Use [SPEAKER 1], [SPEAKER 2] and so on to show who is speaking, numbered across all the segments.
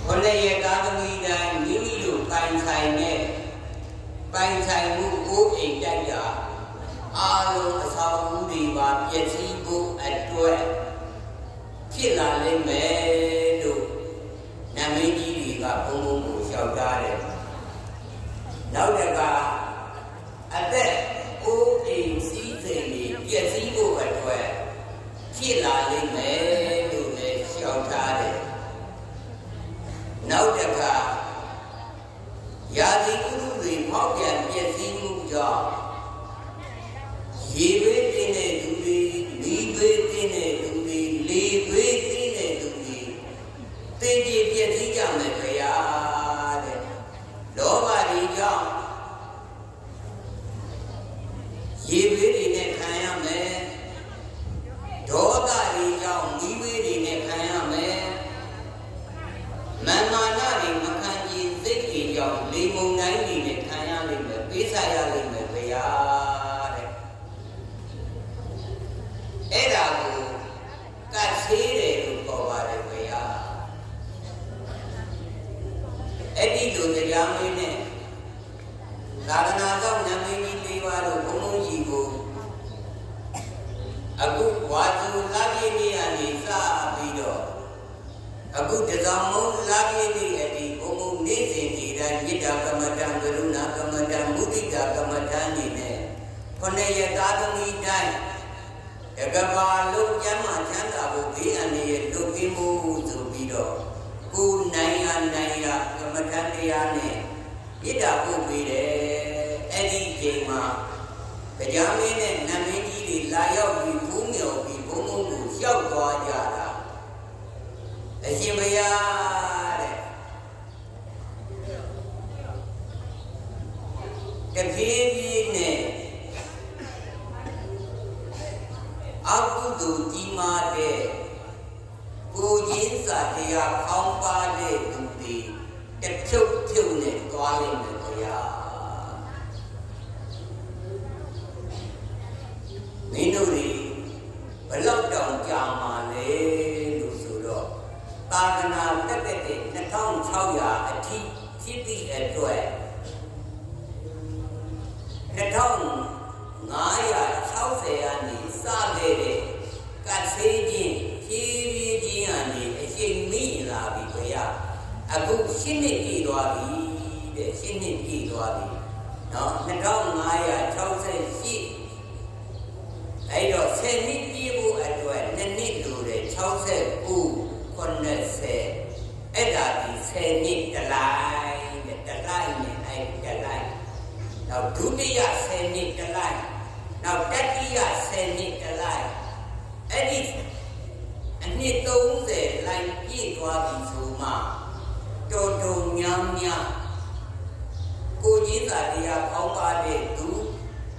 [SPEAKER 1] คนในการมีได้มีอยู่ไปใช้เนี่ยไปใช้มุกอุเองได้ยาอารมณ์สาวดีว่าเพียชีบุอัดด้วยที่ลาเล่นแม่ดูน้ำไม่ดีกับพงมุกชาวบ้านเลยแล้วเด็กก็อันเด็กอุเองสีเสียงเพียชีบุอัดด้วยที่ลาเล่นแม่ดูเลยชาวบ้านเลยနောက်တစ်ခါရာသီဥတုတွေဖောက်ပြန်ပြည့်စည်မှုကြောင့်ရေဘေးတင်းတဲ့သူတွေလေဘေးတင်းတဲ့သူတွေလေဘေးတင်းတဲ့သူတွေသိကြည်ပြည့်စည်ကြမယ်ခရာတဲ့လောဘတွေကြောင့်ရေဘေးတွေနဲ့ခံရမယ်ဒေါသတွေကြောင့်မိဘေးတွေနဲ့ခံရမယ်မန္မာနတွေမခံကြည်စိတ်တွေကြောင့်လေမုန်တိုင်းတွေနဲ့ခံရလိမ့်မယ်ပေးစားရလိမ့်မယ်ဗျာတဲ့အဲ့ဒါကိုကတ်သေးတယ်လို့ပြောပါတယ်ဗျာအဲ့ဒီလိုတရားမင်းနဲ့သာသနာ့ကြောင့်နာမည်ကြီးလေးပါလို့ဘုံဘုံကြီးကိုအခုဝါဇူလာပြည့်နေရနေစပြီးတော့အခုတဇောင်းမုံလာပြည့်နေအဒီဘုံဘုံနေ့စဉ်ဒီတိုင်းမေတ္တာကမ္မဋ္ဌာန်းကရုဏာကမ္မဋ္ဌာန်းမုဒိတာကမ္မဋ္ဌာန်းနေနဲ့ခုနှစ်ရသားသမီးတိုင်းတကဘာလုံးကျမ်းမှချမ်းသာဖို့ဘေးအန္တရာယ်လွတ်ကင်းမှုဆိုပြီးတော့ကိုနိုင်ရကမ္မဋ္ဌာန်းတရားနဲ့မေတ္တာပို့ပေးတယ်အဲ့ဒီချိန်မှာတရားမင်းနဲ့နတ်မင်းကြီးတွေလာရောက်ပြီးဖူးမြော်ပြီးဘုံဘုံကိုရောက်သွားကြတာအရှင်ဘုရားတဲ့တပြေးပြေးနဲ့အကုသိုလ်ကြီးမားတဲ့ကိုကြီးစာတရားဖောင်းပါတဲ့သူတွေတဖြုတ်ဖြုတ်နဲ့သွားလိမ့်မယ်ဘုရားမင်းတို့တွေဘလောက်တောင်ကြာမှာလဲလို့ဆိုတော့သာသနာတက်တဲ့2600အထိဖြစ်သည့်အတွက်2560ကနေစခဲ့တဲ့ကတ်ဆေးခြင်းဖြည်းဖြည်းချင်းကနေအချိန်မိလာပြီဘုရားအခု7နှစ်ပြည့်သွားပြီတဲ့7နှစ်ပြည့်သွားပြီနော်2568အဲ့တော့10နှစ်ပြည့်ဖို့အတွက်2နှစ်လိုတဲ့69 90အဲ့ဒါဒီ10နှစ်တလိုက်နဲ့တလိုက်နဲ့အဲ့တလိုက်နောက်ဒုတိယ10နှစ်တလိုက်နောက်တတိယ10နှစ်တလိုက်အဲ့ဒီအနှစ်30လိုက်ပြည့်သွားပြီဆိုမှတော်တော်များများကိုကြီးသာတရားပေါင်းပါတဲ့သူ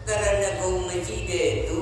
[SPEAKER 1] တရဏဂုံမကြည့်တဲ့သူ